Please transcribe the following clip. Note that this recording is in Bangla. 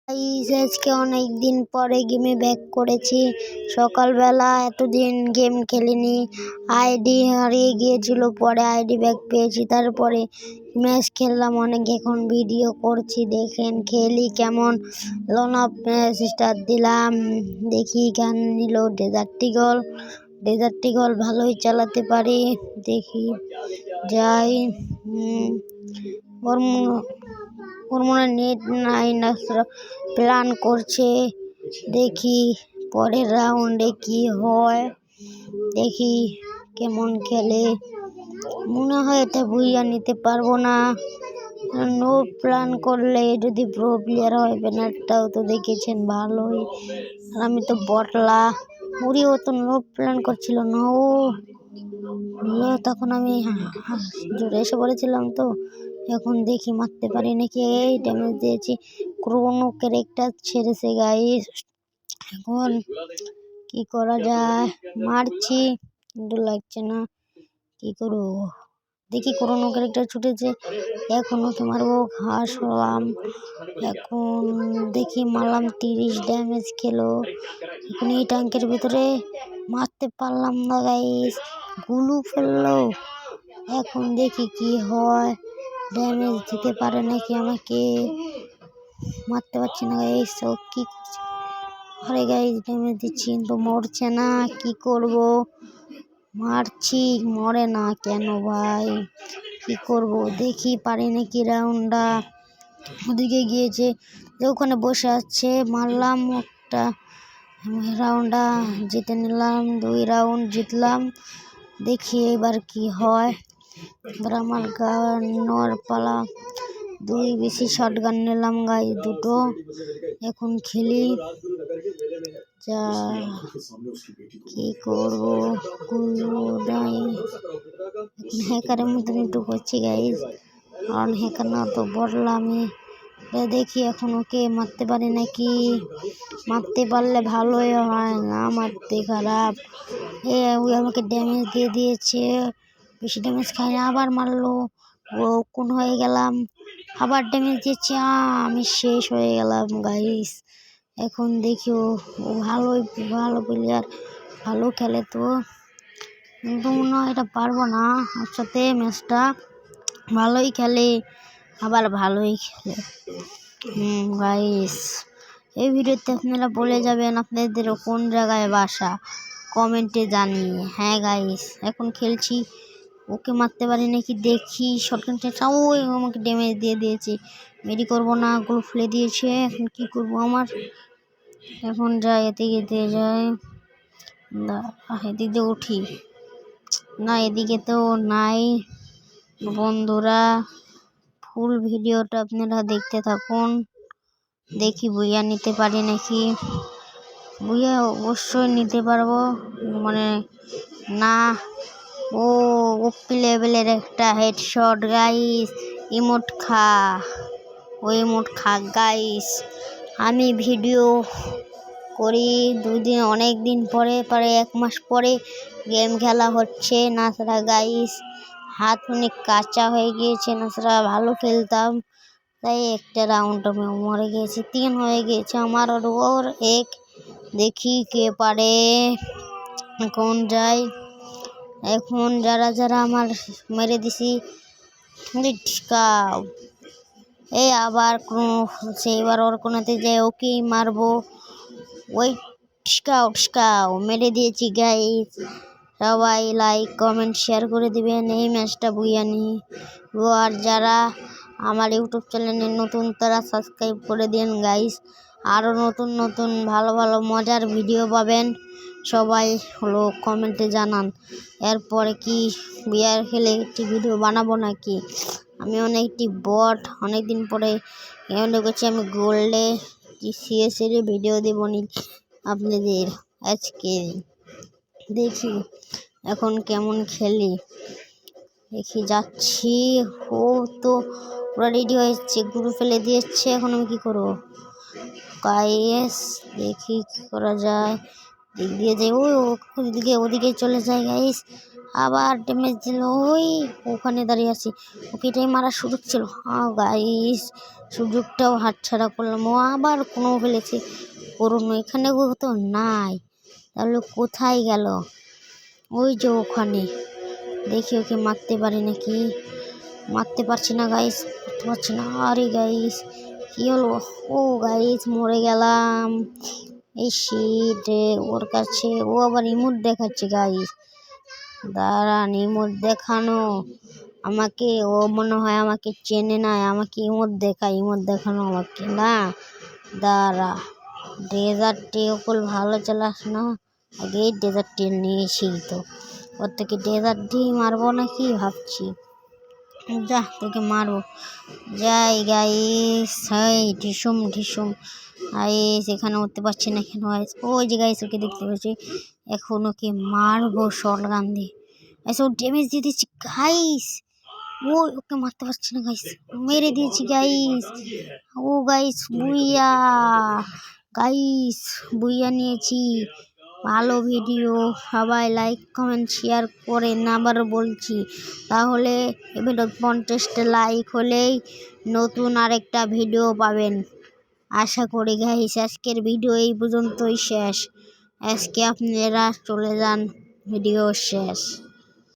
আজকে অনেক দিন পরে গেমে ব্যাক করেছি। সকালবেলা এতদিন গেম খেলিনি, আইডি হারিয়ে গিয়েছিল, পরে আইডি ব্যাক পেয়েছি, তারপরে ম্যাচ খেললাম অনেক। এখন ভিডিও করছি, দেখেন খেলি কেমন। লোন অফ স্টার দিলাম, দেখি গান নিল ডেজার্ট ইগল ভালোই চালাতে পারি, দেখি যাই। ওর মনে নেট নাই না, প্ল্যান করছে, দেখি পরের রাউন্ডে কি হয়, দেখি কেমন খেলে। মনে হয় এটা বুইয়া নিতে পারবো না, নো প্ল্যান করলে যদি প্রো প্লেয়ার হয়। ব্যানারটাও তো দেখেছেন ভালোই, আর আমি তো বটলা। ও তো নো প্ল্যান করছিল না, ও তখন আমি জোরে এসে পড়েছিলাম। তো এখন দেখি মারতে পারি নাকি। এই ড্যামেজ দিয়েছি, ক্রোনো ক্যারেক্টার ছেড়েছে গাইস। এখন কি করা যায়, মারছি কিন্তু লাগছে না, কি করবো। দেখি ক্রোনো ক্যারেক্টার ছুটেছে, এখন ওকে মারবো। ঘাস হলাম, এখন দেখি মারলাম, 30 ড্যামেজ খেলো। এখন এই ট্যাঙ্কের ভিতরে মারতে পারলাম না গাইস, গুলু ফেললো। এখন দেখি কি হয়, ড্যামেজ দিতে পারে নাকি আমাকে। মারতে পারছি না গাইস, ও কি করছে। আরে গাইস ড্যামেজ দিচ্ছি কিন্তু মরছে না, কি করব। মারছি মরে না কেন ভাই, কি করব। দেখি পারি নাকি রাউন্ডটা। ওদিকে গিয়েছে যে ওখানে বসে আছে, মারলাম একটা রাউন্ডটা, জিতে নিলাম, 2 রাউন্ড জিতলাম। দেখি এবার কি হয়। এবার আমার গান নেওয়ার পালা, 2 বেশি শর্ট গান নিলাম গাইস, 2টো। এখন খেলি, যা কি করবো, হ্যাকারের মতন একটু করছি গাইস, কারণ হ্যাকার না তো বললাম আমি। দেখি এখন ওকে মারতে পারি নাকি, মারতে পারলে ভালোই হয়, না মারতে খারাপ। ওই আমাকে ড্যামেজ দিয়ে দিয়েছে, বেশি ড্যামেজ খাই না, আবার মারলো। ও কোন হয়ে গেলাম, আবার ড্যামেজ দিচ্ছে, আমি শেষ হয়ে গেলাম গাইস। এখন দেখি ও ভালো প্লেয়ার, ভালো খেলে তো, কিন্তু মনে হয় এটা পারবো না। ওর সাথে ম্যাচটা ভালোই খেলে, আবার ভালোই খেলে। গাইস এই ভিডিওতে আপনারা বলে যাবেন আপনাদের কোন জায়গায় বাসা, কমেন্টে জানিয়ে। হ্যাঁ গাইস এখন খেলছি, ওকে মারতে পারি নাকি দেখি। শর্টকানটা ওই আমাকে ড্যামেজ দিয়ে দিয়েছে, মেরি করবো না, গুলো ফেলে দিয়েছে। এখন কি করবো আমার, এখন যাই এদিকে দিয়ে যাই, এদিক দিয়ে উঠি না, এদিকে তো নাই। বন্ধুরা ফুল ভিডিওটা আপনারা দেখতে থাকুন, দেখি বুইয়া নিতে পারি নাকি। বুইয়া অবশ্যই নিতে পারবো, মানে না। ও ওপি লেভেলের একটা হেডশট গাইস, ইমোট খা, ওই ইমোট খা গাইস। আমি ভিডিও করি 2 দিন, অনেক দিন পরে, প্রায় 1 মাস পরে গেম খেলা হচ্ছে। নাছরা গাইস হাত অনেক কাঁচা হয়ে গিয়েছে, নাছরা ভালো খেলতাম, তাই একটা রাউন্ড আমি মরে গিয়েছি, 3 হয়ে গিয়েছে আমার, আর ওর 1। দেখি কে পারে। এখন যাই, এখন যারা আমার মেরে দিছি ঠিকাও। আবার সেইবার ওর কোনোতে যাই, ওকেই মারবো। ওই ঠিকাও মেরে দিয়েছি গাইস। সবাই লাইক কমেন্ট শেয়ার করে দিবেন, এই ম্যাচটা বুইয়া নিই। আর যারা আমার ইউটিউব চ্যানেলে নতুন তারা সাবস্ক্রাইব করে দিন গাইস। আরও নতুন ভালো মজার ভিডিও পাবেন, সবাই হলো কমেন্টে জানান। এরপরে কি বিয়ার খেলে একটি ভিডিও বানাবো নাকি। আমি অনেকটি বট, অনেকদিন পরে ঢুকেছি আমি গোল্ডে, সিএসের ভিডিও দেবো নি আপনাদের আজকে। দেখি এখন কেমন খেলি, দেখি যাচ্ছি। ও তো পুরো রেডি হয়েছে, গুরু ফেলে দিয়েছে, এখন আমি কি করবো গাইস। দেখি কি করা যায়, দিক দিয়ে যাই, ওদিকে চলে যায় গাইস। আবার ড্যামেজ দিল। ওই ওখানে দাঁড়িয়ে আছি, ওকে এটাই মারার সুযোগ ছিল। গাইস সুযোগটাও হাতছাড়া করলাম। ও আবার কোনো ফেলেছে পুরনো, এখানে ও তো নাই, তাহলে কোথায় গেল? ওই যে ওখানে, দেখি ওকে মারতে পারি নাকি। মারতে পারছি না গাইস, মারতে পারছি না। আরে গাইস কি হলো? ও গাইস মরে গেলাম। এই শিট রে, ওর কাছে ও আবার ইমোট দেখাচ্ছে গাইস। দাঁড়ান, ইমোট দেখানো আমাকে, ও মনে হয় আমাকে চেনে নাই, আমাকে ইমোট দেখানো আমাকে না। দাঁড়া, ডেজার্ট টেকল ভালো চালাস না, আগে ডেজার্ট টেল নিয়েছি তো, ওর থেকে ডেজার্ট দিয়ে মারবো নাকি ভাবছি। যা তোকে মারবো, যাই গাইস। হাই ঢিসুম ঢিসুম। গাইস এখানে উঠতে পারছি না কেন গাইস? ওই যে গাইস ওকে দেখতে পাচ্ছি, এখন ওকে মারবো শর্ট গান দিয়ে। গাইস ও ড্যামেজ দিয়ে দিচ্ছি গাইস। ওকে মারতে পারছি না গাইস, মেরে দিয়েছি গাইস। ও গাইস বুইয়া, গাইস বুইয়া নিয়েছি। ভালো ভিডিও, সবাই লাইক কমেন্ট শেয়ার করেন, আবার বলছি। তাহলে ভিডিও 50টা লাইক হলেই নতুন আরেকটা ভিডিও পাবেন আশা করি গাইস। আজকের ভিডিও এই পর্যন্তই শেষ। আজকে আপনারা চলে যান, ভিডিও শেষ।